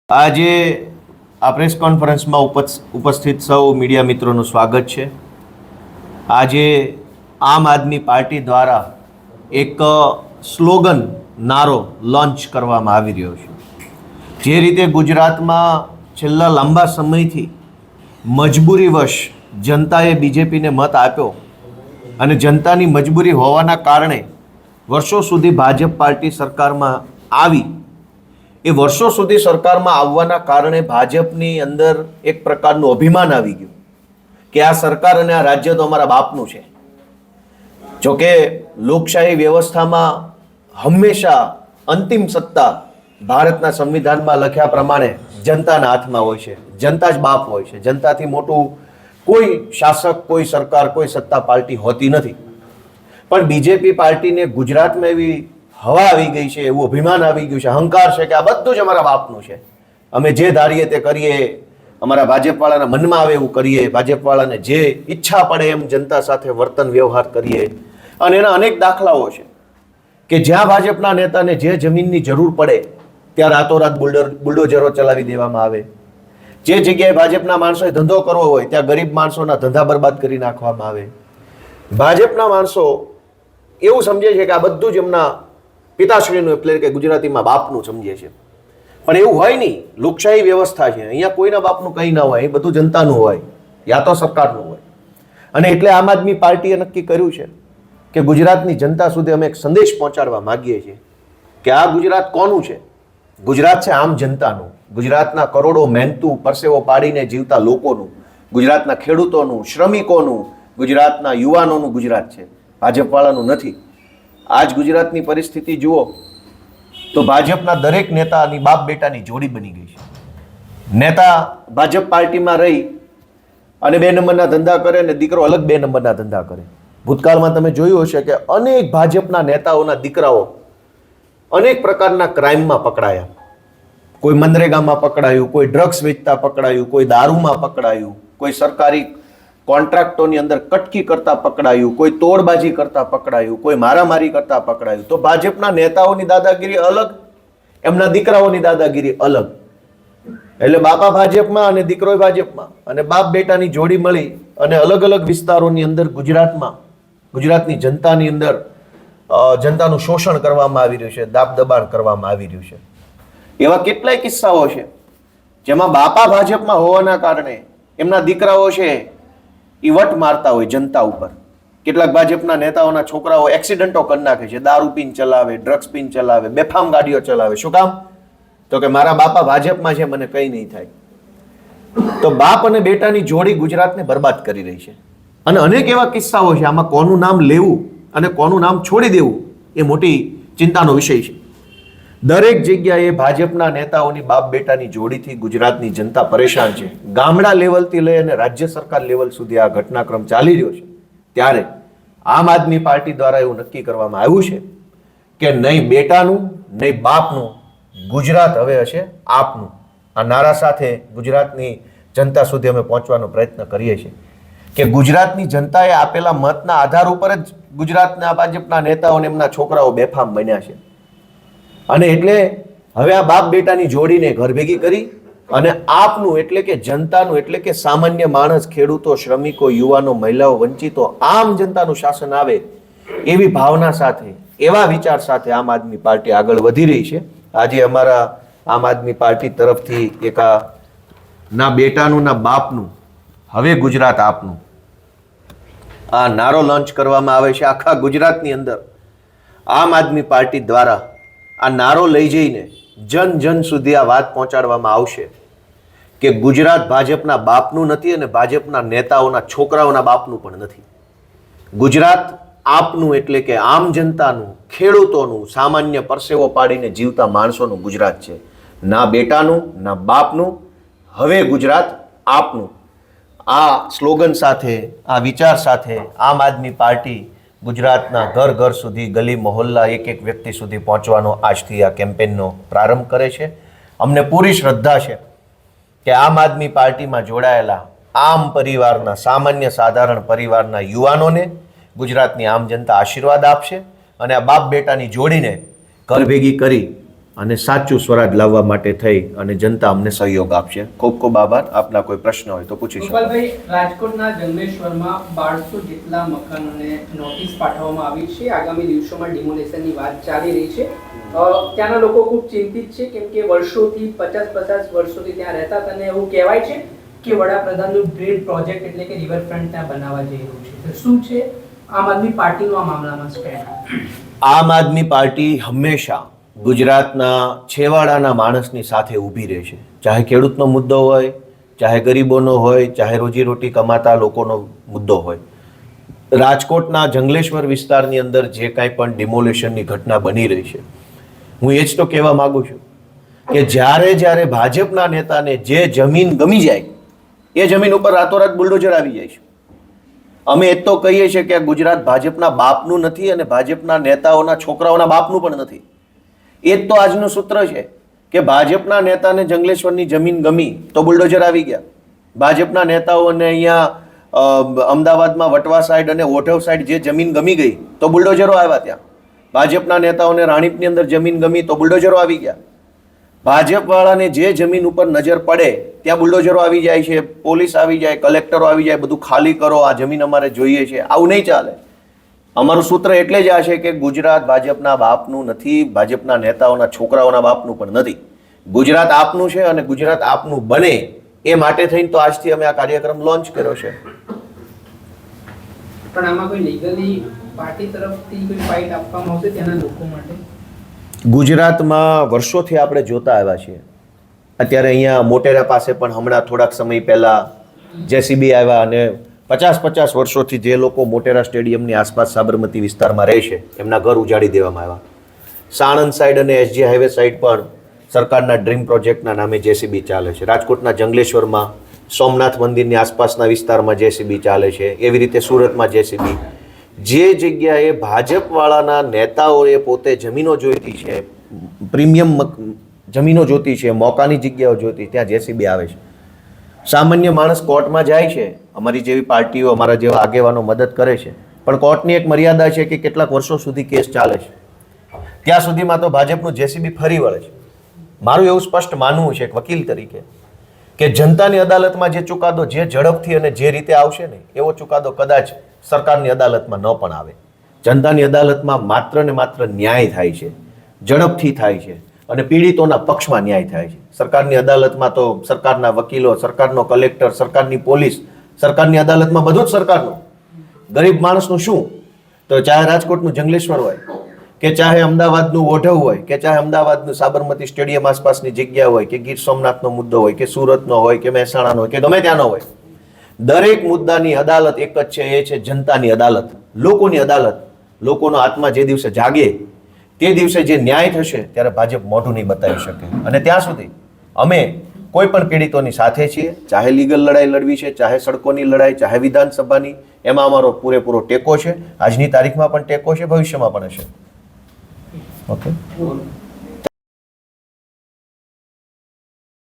આજે આ પ્રેસ કોન્ફરન્સમાં ઉપસ્થિત સૌ મીડિયા મિત્રોનું સ્વાગત છે। આજે આમ આદમી પાર્ટી દ્વારા એક સ્લોગન નારો લોન્ચ કરવામાં આવી રહ્યો છે। જે રીતે ગુજરાતમાં છેલ્લા લાંબા સમયથી મજબૂરીવશ જનતાએ બીજેપીને મત આપ્યો અને જનતાની મજબૂરી હોવાના કારણે વર્ષો સુધી ભાજપ પાર્ટી સરકારમાં આવી। એ વર્ષો સુધી સરકારમાં આવવાના કારણે ભાજપની અંદર એક પ્રકારનું અભિમાન આવી ગયું કે આ સરકાર અને આ રાજ્ય તો અમારા બાપનું છે। જોકે લોકશાહી વ્યવસ્થામાં હંમેશા અંતિમ સત્તા ભારતના સંવિધાનમાં લખ્યા પ્રમાણે જનતાના હાથમાં હોય છે। જનતા જ બાપ હોય છે। જનતાથી મોટું કોઈ શાસક, કોઈ સરકાર, કોઈ સત્તા પાર્ટી હોતી નથી। પણ બીજેપી પાર્ટીને ગુજરાતમાં એવી હવા આવી ગઈ છે, એવું અભિમાન આવી ગયું છે, અહંકાર છે કે આ બધું જ અમારા બાપનું છે। અમે જે ધારીએ તે કરીએ, અમારા ભાજપવાળાના મનમાં આવે એવું કરીએ, ભાજપવાળાને જે ઈચ્છા પડે એમ જનતા સાથે વર્તન વ્યવહાર કરીએ। અને એના અનેક દાખલાઓ છે કે જ્યાં ભાજપના નેતાને જે જમીનની જરૂર પડે ત્યાં રાતોરાત બુલડોઝરો ચલાવી દેવામાં આવે। જે જગ્યાએ ભાજપના માણસોએ ધંધો કરવો હોય ત્યાં ગરીબ માણસોના ધંધા બરબાદ કરી નાખવામાં આવે। ભાજપના માણસો એવું સમજે છે કે આ બધું જ એમના પિતાશ્રીનું એટલે કે ગુજરાતીમાં બાપનું સમજે છે, પણ એવું હોય નહીં। લોકશાહી વ્યવસ્થા છે, અહીંયા કોઈના બાપનું કંઈ ના હોય, એ બધું જનતાનું હોય, યા તો સરકારનું હોય। અને એટલે આમ આદમી પાર્ટીએ નક્કી કર્યું છે કે ગુજરાતની જનતા સુધી અમે એક સંદેશ પહોંચાડવા માગીએ છીએ કે આ ગુજરાત કોનું છે? ગુજરાત છે આમ જનતાનું, ગુજરાતના કરોડો મહેનતું પરસેવો પાડીને જીવતા લોકોનું, ગુજરાતના ખેડૂતોનું, શ્રમિકોનું, ગુજરાતના યુવાનોનું ગુજરાત છે, ભાજપવાળાનું નથી। આજ ગુજરાતની પરિસ્થિતિ જુઓ તો ભાજપના દરેક નેતાની બાપ બેટાની જોડી બની ગઈ છે। નેતા ભાજપ પાર્ટીમાં રહી અને 2 નંબરના ધંધા કરે અને દીકરો અલગ 2 નંબરના ધંધા કરે। ભૂતકાળમાં તમે જોયું હશે કે અનેક ભાજપના નેતાઓના દીકરાઓ અનેક પ્રકારના ક્રાઇમમાં પકડાયા। કોઈ મનરેગામાં પકડાયું, કોઈ ડ્રગ્સ વેચતા પકડાયું, કોઈ દારૂમાં પકડાયું, કોઈ સરકારી કોન્ટ્રાક્ટોની અંદર કટકી કરતા પકડાયું, કોઈ તોડબાજી કરતા પકડાયું, કોઈ મારામારી કરતા પકડાયું। તો ભાજપના નેતાઓની દાદાગીરી અલગ, એમના દીકરાઓની દાદાગીરી અલગ। એટલે બાપા ભાજપમાં અને દીકરો ભાજપમાં અને બાપ બેટાની જોડી મળી અને અલગ અલગ વિસ્તારોની અંદર ગુજરાતની જનતાની અંદર જનતાનું શોષણ કરવામાં આવી રહ્યું છે, દાબ દબાણ કરવામાં આવી રહ્યું છે। એવા કેટલાય કિસ્સાઓ છે જેમાં બાપા ભાજપમાં હોવાના કારણે એમના દીકરાઓ છે એ વટ મારતા હોય જનતા ઉપર। કેટલાક ભાજપના નેતાઓના છોકરાઓ એક્સિડન્ટો કરી નાખે છે, દારૂ પીને ચલાવે, ડ્રગ્સ પીને ચલાવે, બેફામ ગાડીઓ ચલાવે। શું કામ? તો કે મારા બાપા ભાજપમાં છે, મને કંઈ નહીં થાય। તો બાપ અને બેટાની જોડી ગુજરાતને બરબાદ કરી રહી છે। અને અનેક એવા કિસ્સાઓ છે, આમાં કોનું નામ લેવું અને કોનું નામ છોડી દેવું એ મોટી ચિંતાનો વિષય છે। દરેક જગ્યાએ ભાજપના નેતાઓની બાપ બેટાની જોડીથી ગુજરાતની જનતા પરેશાન છે। ગામડા લેવલથી લઈ અને રાજ્ય સરકાર લેવલ સુધી આ ઘટનાક્રમ ચાલી રહ્યો છે। ત્યારે આમ આદમી પાર્ટી દ્વારા એવું નક્કી કરવામાં આવ્યું છે કે નહીં બેટાનું નહીં બાપનું, ગુજરાત હવે હશે આપનું। આ નારા સાથે ગુજરાતની જનતા સુધી અમે પહોંચવાનો પ્રયત્ન કરીએ છીએ કે ગુજરાતની જનતાએ આપેલા મતના આધાર ઉપર જ ગુજરાતના ભાજપના નેતાઓને એમના છોકરાઓ બેફામ બન્યા છે। અને એટલે હવે આ બાપ બેટાની જોડીને ઘર ભેગી કરી અને આપનું એટલે કે જનતાનું એટલે કે સામાન્ય માણસ, ખેડૂતો, શ્રમિકો, યુવાનો, મહિલાઓ, વંચિતો, આમ જનતાનું શાસન આવે એવી ભાવના સાથે, એવા વિચાર સાથે આમ આદમી પાર્ટી આગળ વધી રહી છે। આજે અમારા આમ આદમી પાર્ટી તરફથી એક આ ના બેટાનું ના બાપનું, હવે ગુજરાત આપનું આ નારો લોન્ચ કરવામાં આવે છે। આખા ગુજરાતની અંદર આમ આદમી પાર્ટી દ્વારા આ નારો લઈ જઈને જન જન સુધી આ વાત પહોંચાડવામાં આવશે કે ગુજરાત ભાજપના બાપનું નથી અને ભાજપના નેતાઓના છોકરાઓના બાપનું પણ નથી। ગુજરાત આપનું એટલે કે આમ જનતાનું, ખેડૂતોનું, સામાન્ય પરસેવો પાડીને જીવતા માણસોનું ગુજરાત છે। ના બેટાનું ના બાપનું, હવે ગુજરાત આપનું। આ સ્લોગન સાથે, આ વિચાર સાથે આમ આદમી પાર્ટી ગુજરાતના ઘર ઘર સુધી, ગલી મહોલ્લા, એક એક વ્યક્તિ સુધી પહોંચવાનો આજથી આ કેમ્પેનનો પ્રારંભ કરે છે। અમને પૂરી શ્રદ્ધા છે કે આમ આદમી પાર્ટીમાં જોડાયેલા આમ પરિવારના, સામાન્ય સાધારણ પરિવારના યુવાનોને ગુજરાતની આમ જનતા આશીર્વાદ આપશે અને આ બાપ બેટાની જોડીને ઘર ભેગી કરી અને સાચું સ્વરાજ લાવવા માટે થઈ અને જનતા અમને સહયોગ આપશે. ખૂબ ખૂબ આભાર. આપના કોઈ પ્રશ્ન હોય તો પૂછી શકો. ગોપાલભાઈ, રાજકોટના જંગલેશ્વરમાં 1200 જેટલા મકાનોને નોટિસ પાઠવવામાં આવી છે. આગામી દિવસોમાં ડિમોલેશનની વાત ચાલી રહી છે. ત્યાંના લોકો ખૂબ ચિંતિત છે, કેમ કે વર્ષોથી 50 વર્ષોથી ત્યાં રહેતા હતા અને એવું કહેવાય છે કે વડાપ્રધાનનું ડ્રીમ પ્રોજેક્ટ એટલે કે રિવરફ્રન્ટ ત્યાં બનાવવા જઈ રહ્યું છે. તો શું છે આમ આદમી પાર્ટીનો આ મામલામાં સ્ટેન્ડ? આમ આદમી પાર્ટી હંમેશા ગુજરાતના છેવાડાના માણસની સાથે ઊભી રહે છે. ચાહે ખેડૂતનો મુદ્દો હોય, ચાહે ગરીબોનો હોય, ચાહે રોજીરોટી કમાતા લોકોનો મુદ્દો હોય. રાજકોટના જંગલેશ્વર વિસ્તારની અંદર જે કાંઈ પણ ડિમોલેશનની ઘટના બની રહી છે, હું એ જ તો કહેવા માંગુ છું કે જ્યારે ભાજપના નેતાને જે જમીન ગમી જાય એ જમીન ઉપર રાતોરાત બુલડોઝર આવી જાય છે. અમે એ તો કહીએ છીએ કે ગુજરાત ભાજપના બાપનું નથી અને ભાજપના નેતાઓના છોકરાઓના બાપનું પણ નથી. એ જ તો આજનું સૂત્ર છે કે ભાજપના નેતાને જંગલેશ્વરની જમીન ગમી તો બુલડોઝર આવી ગયા. ભાજપના નેતાઓને અહીંયા અમદાવાદમાં વટવા સાઈડ અને ઓઢવ સાઈડ જે જમીન ગમી ગઈ તો બુલડોઝરો આવ્યા ત્યાં. ભાજપના નેતાઓને રાણીપની અંદર જમીન ગમી તો બુલડોઝરો આવી ગયા. ભાજપવાળાને જે જમીન ઉપર નજર પડે ત્યાં બુલડોઝરો આવી જાય છે, પોલીસ આવી જાય, કલેક્ટરો આવી જાય, બધું ખાલી કરો, આ જમીન અમારે જોઈએ છે. આવું નહીં ચાલે. અમારું સૂત્ર એટલે જ આ છે કે ગુજરાત ભાજપના બાપનું નથી, ભાજપના નેતાઓના છોકરાઓના બાપનું પણ નથી. ગુજરાત આપનું છે અને ગુજરાત આપનું બને એ માટે થઈને તો આજથી અમે આ કાર્યક્રમ લોન્ચ કર્યો છે. પણ આમાં કોઈ લીગલી પાર્ટી તરફથી કોઈ ફાઇટ આપવામાં આવશે ત્યાંના લોકો માટે? ગુજરાતમાં વર્ષોથી આપણે જોતા આવ્યા છીએ. અત્યારે અહીંયા મોટેરા પાસે પણ હમણાં થોડાક સમય પહેલા જેસીબી આવ્યા અને 50 વર્ષોથી જે લોકો મોટેરા સ્ટેડિયમની આસપાસ સાબરમતી વિસ્તારમાં રહે છે એમના ઘર ઉજાડી દેવામાં આવ્યા. સાણંદ સાઈડ અને એસજી હાઈવે સાઈડ પણ સરકારના ડ્રીમ પ્રોજેક્ટના નામે જેસીબી ચાલે છે. રાજકોટના જંગલેશ્વરમાં સોમનાથ મંદિરની આસપાસના વિસ્તારમાં જેસીબી ચાલે છે. એવી રીતે સુરતમાં જેસીબી. જે જગ્યાએ ભાજપવાળાના નેતાઓએ પોતે જમીનો જોઈતી છે, પ્રીમિયમ જમીનો જોતી છે, મોકાની જગ્યાઓ જોતી, ત્યાં જેસીબી આવે છે. સામાન્ય માણસ કોર્ટમાં જાય છે, અમારી જેવી પાર્ટીઓ, અમારા જેવા આગેવાનો મદદ કરે છે, પણ કોર્ટની એક મર્યાદા છે કે કેટલાક વર્ષો સુધી કેસ ચાલે છે. ત્યાં સુધીમાં તો ભાજપનું જેસીબી ફરી વળે છે. મારું એવું સ્પષ્ટ માનવું છે એક વકીલ તરીકે કે જનતાની અદાલતમાં જે ચુકાદો જે ઝડપથી અને જે રીતે આવશે ને એવો ચુકાદો કદાચ સરકારની અદાલતમાં ન પણ આવે. જનતાની અદાલતમાં માત્ર ને માત્ર ન્યાય થાય છે, ઝડપથી થાય છે અને પીડિતોના પક્ષમાં ન્યાય થાય છે. સરકારની અદાલતમાં તો સરકારના વકીલો, સરકારનો કલેક્ટર, સરકારની પોલીસ, સરકારની અદાલતમાં બધું જ સરકારનું. ગરીબ માણસનું શું? તો ચાહે રાજકોટનું જંગલેશ્વર હોય કે ચાહે અમદાવાદનું ઓઢવ હોય કે ચાહે અમદાવાદનું સાબરમતી સ્ટેડિયમ આસપાસની જગ્યા હોય કે ગીર સોમનાથનો મુદ્દો હોય કે સુરતનો હોય કે મહેસાણાનો હોય કે ગમે ત્યાંનો હોય, દરેક મુદ્દાની અદાલત એક જ છે, એ છે જનતાની અદાલત, લોકોની અદાલત. લોકોનો આત્મા જે દિવસે જાગે તે દિવસે જે ન્યાય થશે ત્યારે ભાજપ મોઢું નહીં બતાવી શકે. અને ત્યાં સુધી અમે કોઈ પણ પીડિતોની સાથે છીએ. ચાહે લીગલ લડાઈ લડવી છે, ચાહે સડકોની લડાઈ, ચાહે વિધાનસભાની, એમાં અમારો પૂરેપૂરો ટેકો છે. આજની તારીખમાં પણ ટેકો છે, ભવિષ્યમાં પણ હશે. ઓકે.